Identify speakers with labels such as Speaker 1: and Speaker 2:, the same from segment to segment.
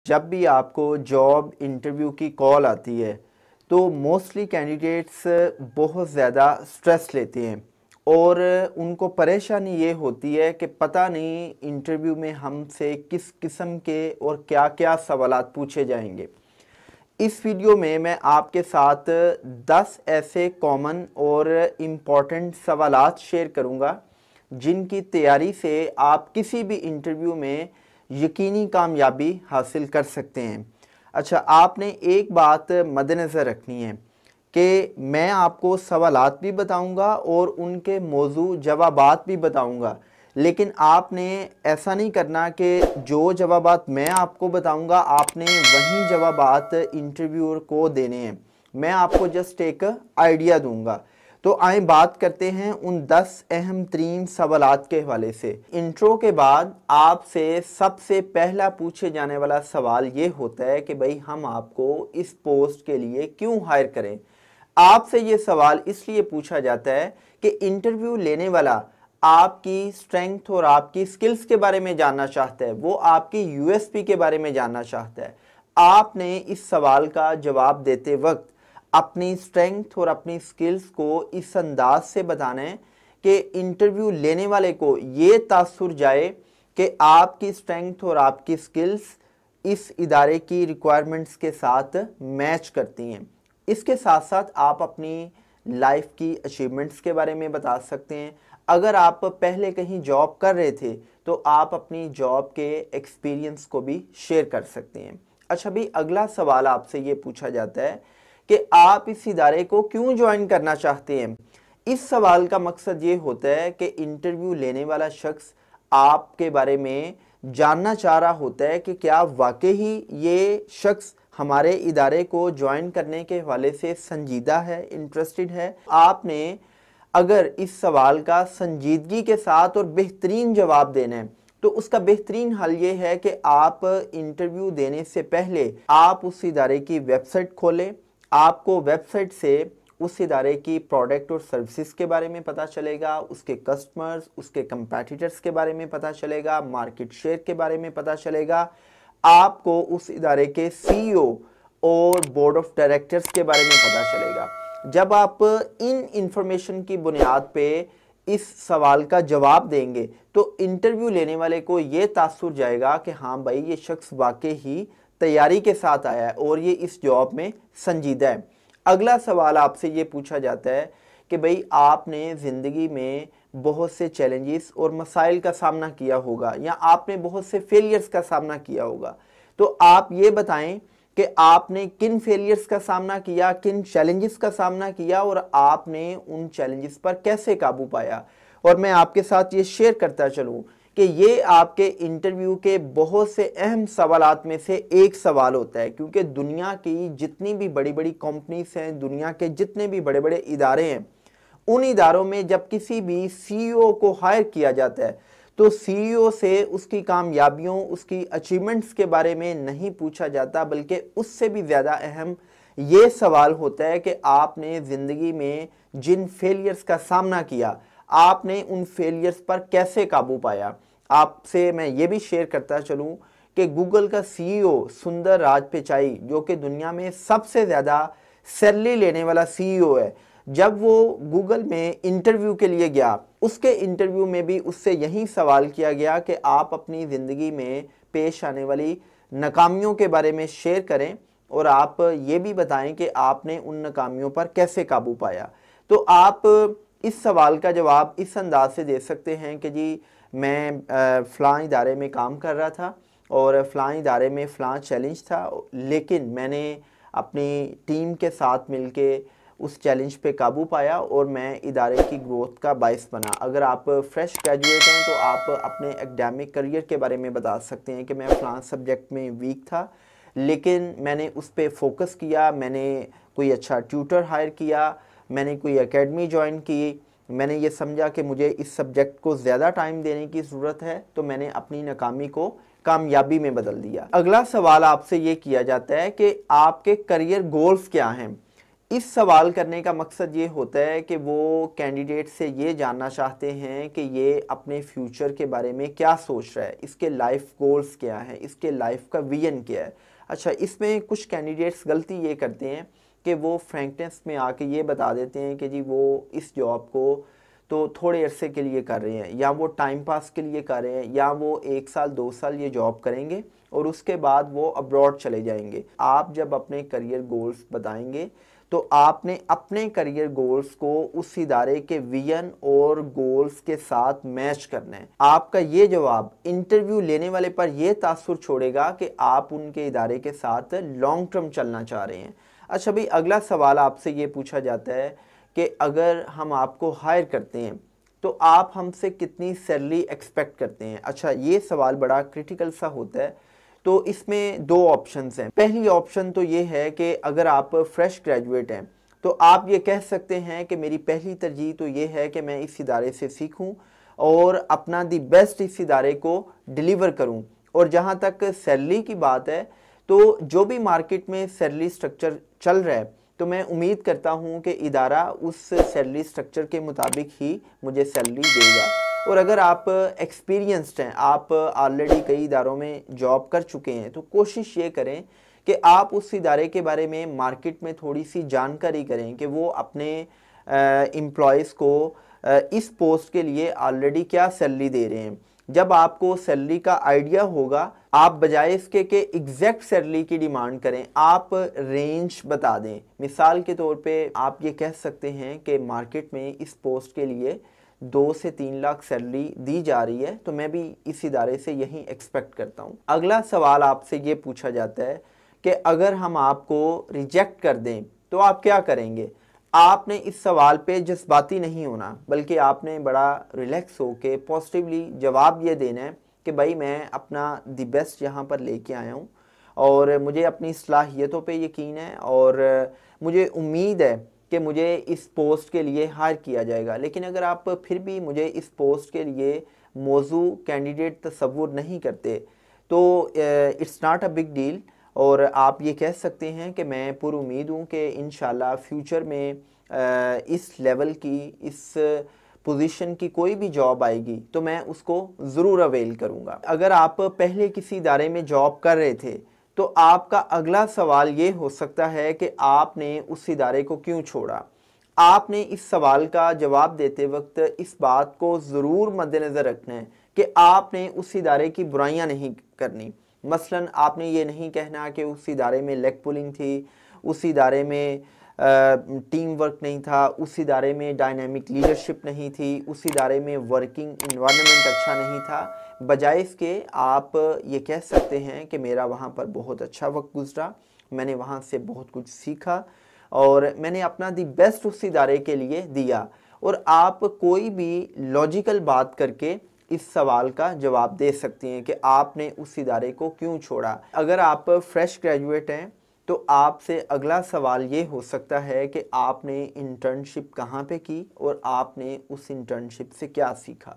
Speaker 1: जब भी आपको जॉब इंटरव्यू की कॉल आती है तो मोस्टली कैंडिडेट्स बहुत ज़्यादा स्ट्रेस लेते हैं और उनको परेशानी ये होती है कि पता नहीं इंटरव्यू में हमसे किस किस्म के और क्या क्या सवालात पूछे जाएंगे। इस वीडियो में मैं आपके साथ 10 ऐसे कॉमन और इम्पॉर्टेंट सवालात शेयर करूंगा जिनकी तैयारी से आप किसी भी इंटरव्यू में यकीनी कामयाबी हासिल कर सकते हैं। अच्छा, आपने एक बात मद्देनज़र रखनी है कि मैं आपको सवालात भी बताऊंगा और उनके मौजू जवाबात भी बताऊंगा, लेकिन आपने ऐसा नहीं करना कि जो जवाबात मैं आपको बताऊंगा आपने वही जवाबात इंटरव्यूअर को देने हैं। मैं आपको जस्ट एक आइडिया दूंगा। तो आए बात करते हैं उन 10 अहम तरीन सवालात के हवाले से। इंट्रो के बाद आपसे सबसे पहला पूछे जाने वाला सवाल ये होता है कि भाई हम आपको इस पोस्ट के लिए क्यों हायर करें। आपसे ये सवाल इसलिए पूछा जाता है कि इंटरव्यू लेने वाला आपकी स्ट्रेंथ और आपकी स्किल्स के बारे में जानना चाहता है, वो आपकी यूएसपी के बारे में जानना चाहता है। आपने इस सवाल का जवाब देते वक्त अपनी स्ट्रेंथ और अपनी स्किल्स को इस अंदाज से बताना है कि इंटरव्यू लेने वाले को ये तासुर जाए कि आपकी स्ट्रेंथ और आपकी स्किल्स इस इदारे की रिक्वायरमेंट्स के साथ मैच करती हैं। इसके साथ साथ आप अपनी लाइफ की अचीवमेंट्स के बारे में बता सकते हैं। अगर आप पहले कहीं जॉब कर रहे थे तो आप अपनी जॉब के एक्सपीरियंस को भी शेयर कर सकते हैं। अच्छा भी, अगला सवाल आपसे ये पूछा जाता है कि आप इस इदारे को क्यों ज्वाइन करना चाहते हैं। इस सवाल का मकसद ये होता है कि इंटरव्यू लेने वाला शख्स आपके बारे में जानना चाह रहा होता है कि क्या वाकई ही ये शख्स हमारे इदारे को ज्वाइन करने के हवाले से संजीदा है, इंटरेस्टेड है। आपने अगर इस सवाल का संजीदगी के साथ और बेहतरीन जवाब देना है तो उसका बेहतरीन हल ये है कि आप इंटरव्यू देने से पहले आप उस इदारे की वेबसाइट खोलें। आपको वेबसाइट से उस इदारे की प्रोडक्ट और सर्विसेज के बारे में पता चलेगा, उसके कस्टमर्स, उसके कंपेटिटर्स के बारे में पता चलेगा, मार्केट शेयर के बारे में पता चलेगा। आपको उस इदारे के सीईओ और बोर्ड ऑफ डायरेक्टर्स के बारे में पता चलेगा। जब आप इन इंफॉर्मेशन की बुनियाद पे इस सवाल का जवाब देंगे तो इंटरव्यू लेने वाले को ये तासुर जाएगा कि हाँ भाई, ये शख्स वाकई ही तैयारी के साथ आया है और ये इस जॉब में संजीदा है। अगला सवाल आपसे ये पूछा जाता है कि भाई आपने ज़िंदगी में बहुत से चैलेंजेस और मसाइल का सामना किया होगा या आपने बहुत से फेलियर्स का सामना किया होगा, तो आप ये बताएं कि आपने किन फेलियर्स का सामना किया, किन चैलेंजेस का सामना किया और आपने उन चैलेंजेस पर कैसे काबू पाया। और मैं आपके साथ ये शेयर करता चलूँ कि ये आपके इंटरव्यू के बहुत से अहम सवालात में से एक सवाल होता है, क्योंकि दुनिया की जितनी भी बड़ी बड़ी कंपनीज हैं, दुनिया के जितने भी बड़े बड़े इदारे हैं, उन इदारों में जब किसी भी सीईओ को हायर किया जाता है तो सीईओ से उसकी कामयाबियों, उसकी अचीवमेंट्स के बारे में नहीं पूछा जाता, बल्कि उससे भी ज़्यादा अहम ये सवाल होता है कि आपने ज़िंदगी में जिन फेलियर्स का सामना किया, आपने उन फेलियर्स पर कैसे काबू पाया। आपसे मैं ये भी शेयर करता चलूँ कि गूगल का सीईओ सुंदर राजपिचाई, जो कि दुनिया में सबसे ज़्यादा सैलरी लेने वाला सीईओ है, जब वो गूगल में इंटरव्यू के लिए गया, उसके इंटरव्यू में भी उससे यही सवाल किया गया कि आप अपनी ज़िंदगी में पेश आने वाली नाकामियों के बारे में शेयर करें और आप ये भी बताएं कि आपने उन नाकामियों पर कैसे काबू पाया। तो आप इस सवाल का जवाब इस अंदाज से दे सकते हैं कि जी, मैं फ़लाँ इदारे में काम कर रहा था और फ़लाँ इदारे में फ़लाँ चैलेंज था, लेकिन मैंने अपनी टीम के साथ मिलके उस चैलेंज पे काबू पाया और मैं इदारे की ग्रोथ का बाइस बना। अगर आप फ्रेश ग्रेजुएट हैं तो आप अपने एकेडमिक करियर के बारे में बता सकते हैं कि मैं फ़लाँ सब्जेक्ट में वीक था, लेकिन मैंने उस पर फोकस किया, मैंने कोई अच्छा ट्यूटर हायर किया, मैंने कोई एकेडमी ज्वाइन की, मैंने ये समझा कि मुझे इस सब्जेक्ट को ज़्यादा टाइम देने की ज़रूरत है, तो मैंने अपनी नाकामी को कामयाबी में बदल दिया। अगला सवाल आपसे ये किया जाता है कि आपके करियर गोल्स क्या हैं। इस सवाल करने का मकसद ये होता है कि वो कैंडिडेट से ये जानना चाहते हैं कि ये अपने फ्यूचर के बारे में क्या सोच रहा है, इसके लाइफ गोल्स क्या हैं, इसके लाइफ का विजन क्या है। अच्छा, इसमें कुछ कैंडिडेट्स गलती ये करते हैं कि वो फ्रैंकनेस में आके ये बता देते हैं कि जी वो इस जॉब को तो थोड़े अरसे के लिए कर रहे हैं, या वो टाइम पास के लिए कर रहे हैं, या वो 1 साल 2 साल ये जॉब करेंगे और उसके बाद वो अब्रॉड चले जाएंगे। आप जब अपने करियर गोल्स बताएंगे तो आपने अपने करियर गोल्स को उस इदारे के विजन और गोल्स के साथ मैच करना है। आपका ये जवाब इंटरव्यू लेने वाले पर यह तासुर छोड़ेगा कि आप उनके इदारे के साथ लॉन्ग टर्म चलना चाह रहे हैं। अच्छा भाई, अगला सवाल आपसे ये पूछा जाता है कि अगर हम आपको हायर करते हैं तो आप हमसे कितनी सैलरी एक्सपेक्ट करते हैं। अच्छा, ये सवाल बड़ा क्रिटिकल सा होता है। तो इसमें दो ऑप्शंस हैं। पहली ऑप्शन तो ये है कि अगर आप फ्रेश ग्रेजुएट हैं तो आप ये कह सकते हैं कि मेरी पहली तरजीह तो ये है कि मैं इस इदारे से सीखूं और अपना दी बेस्ट इस इदारे को डिलीवर करूं। और जहां तक सैलरी की बात है, तो जो भी मार्केट में सैलरी स्ट्रक्चर चल रहा है तो मैं उम्मीद करता हूं कि इदारा उस सैलरी स्ट्रक्चर के मुताबिक ही मुझे सैलरी देगा। और अगर आप एक्सपीरियंस्ड हैं, आप ऑलरेडी कई इदारों में जॉब कर चुके हैं, तो कोशिश ये करें कि आप उस इदारे के बारे में मार्केट में थोड़ी सी जानकारी करें कि वो अपने एम्प्लॉयज़ को इस पोस्ट के लिए ऑलरेडी क्या सैलरी दे रहे हैं। जब आपको सैलरी का आइडिया होगा, आप बजाय इसके कि एग्जैक्ट सैलरी की डिमांड करें, आप रेंज बता दें। मिसाल के तौर पे आप ये कह सकते हैं कि मार्केट में इस पोस्ट के लिए 2 से 3 लाख सैलरी दी जा रही है, तो मैं भी इस इदारे से यही एक्सपेक्ट करता हूँ। अगला सवाल आपसे ये पूछा जाता है कि अगर हम आपको रिजेक्ट कर दें तो आप क्या करेंगे। आपने इस सवाल पे जज्बाती नहीं होना, बल्कि आपने बड़ा रिलैक्स होके पॉजिटिवली जवाब ये देना है कि भाई मैं अपना दी बेस्ट यहाँ पर लेके आया हूँ और मुझे अपनी सलाहियतों पे यकीन है और मुझे उम्मीद है कि मुझे इस पोस्ट के लिए हायर किया जाएगा। लेकिन अगर आप फिर भी मुझे इस पोस्ट के लिए मौजू कैंडिडेट तस्वुर नहीं करते तो it's not a big deal. और आप ये कह सकते हैं कि मैं पूरी उम्मीद हूँ कि इंशाल्लाह फ्यूचर में इस लेवल की, इस पोजीशन की कोई भी जॉब आएगी तो मैं उसको ज़रूर अवेल करूँगा। अगर आप पहले किसी इदारे में जॉब कर रहे थे तो आपका अगला सवाल ये हो सकता है कि आपने उस इदारे को क्यों छोड़ा। आपने इस सवाल का जवाब देते वक्त इस बात को ज़रूर मद्देनज़र रखना है कि आपने उस इदारे की बुराइयां नहीं करनी। मसलन आपने ये नहीं कहना कि उस इदारे में लेग पुलिंग थी, उस इदारे में टीम वर्क नहीं था, उस इदारे में डायनामिक लीडरशिप नहीं थी, उस इदारे में वर्किंग इन्वायरमेंट अच्छा नहीं था। बजाय इसके आप ये कह सकते हैं कि मेरा वहाँ पर बहुत अच्छा वक्त गुजरा, मैंने वहाँ से बहुत कुछ सीखा और मैंने अपना दी बेस्ट उस इदारे के लिए दिया। और आप कोई भी लॉजिकल बात करके इस सवाल का जवाब दे सकती हैं कि आपने उस इदारे को क्यों छोड़ा। अगर आप फ्रेश ग्रेजुएट हैं तो आपसे अगला सवाल ये हो सकता है कि आपने इंटर्नशिप कहाँ पे की और आपने उस इंटर्नशिप से क्या सीखा।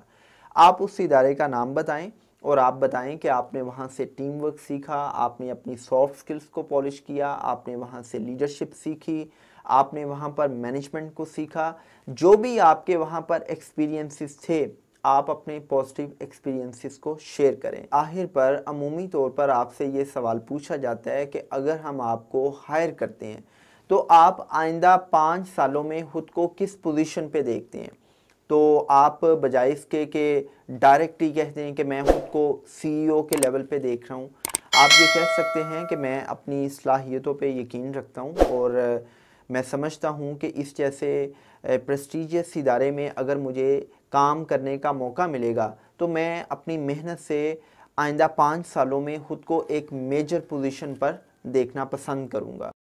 Speaker 1: आप उस इदारे का नाम बताएं और आप बताएं कि आपने वहाँ से टीम वर्क सीखा, आपने अपनी सॉफ्ट स्किल्स को पॉलिश किया, आपने वहाँ से लीडरशिप सीखी, आपने वहाँ पर मैनेजमेंट को सीखा। जो भी आपके वहाँ पर एक्सपीरियंसेस थे, आप अपने पॉजिटिव एक्सपीरियंसेस को शेयर करें। आखिर पर अमूमी तौर पर आपसे ये सवाल पूछा जाता है कि अगर हम आपको हायर करते हैं तो आप आइंदा 5 सालों में खुद को किस पोजीशन पे देखते हैं। तो आप बजाय इसके कि डायरेक्टली कहते हैं कि मैं खुद को सीईओ के लेवल पे देख रहा हूँ, आप ये कह सकते हैं कि मैं अपनी सलाहियतों पे यकीन रखता हूँ और मैं समझता हूँ कि इस जैसे प्रेस्टीजियस इदारे में अगर मुझे काम करने का मौका मिलेगा तो मैं अपनी मेहनत से आइंदा 5 सालों में ख़ुद को एक मेजर पोजीशन पर देखना पसंद करूँगा।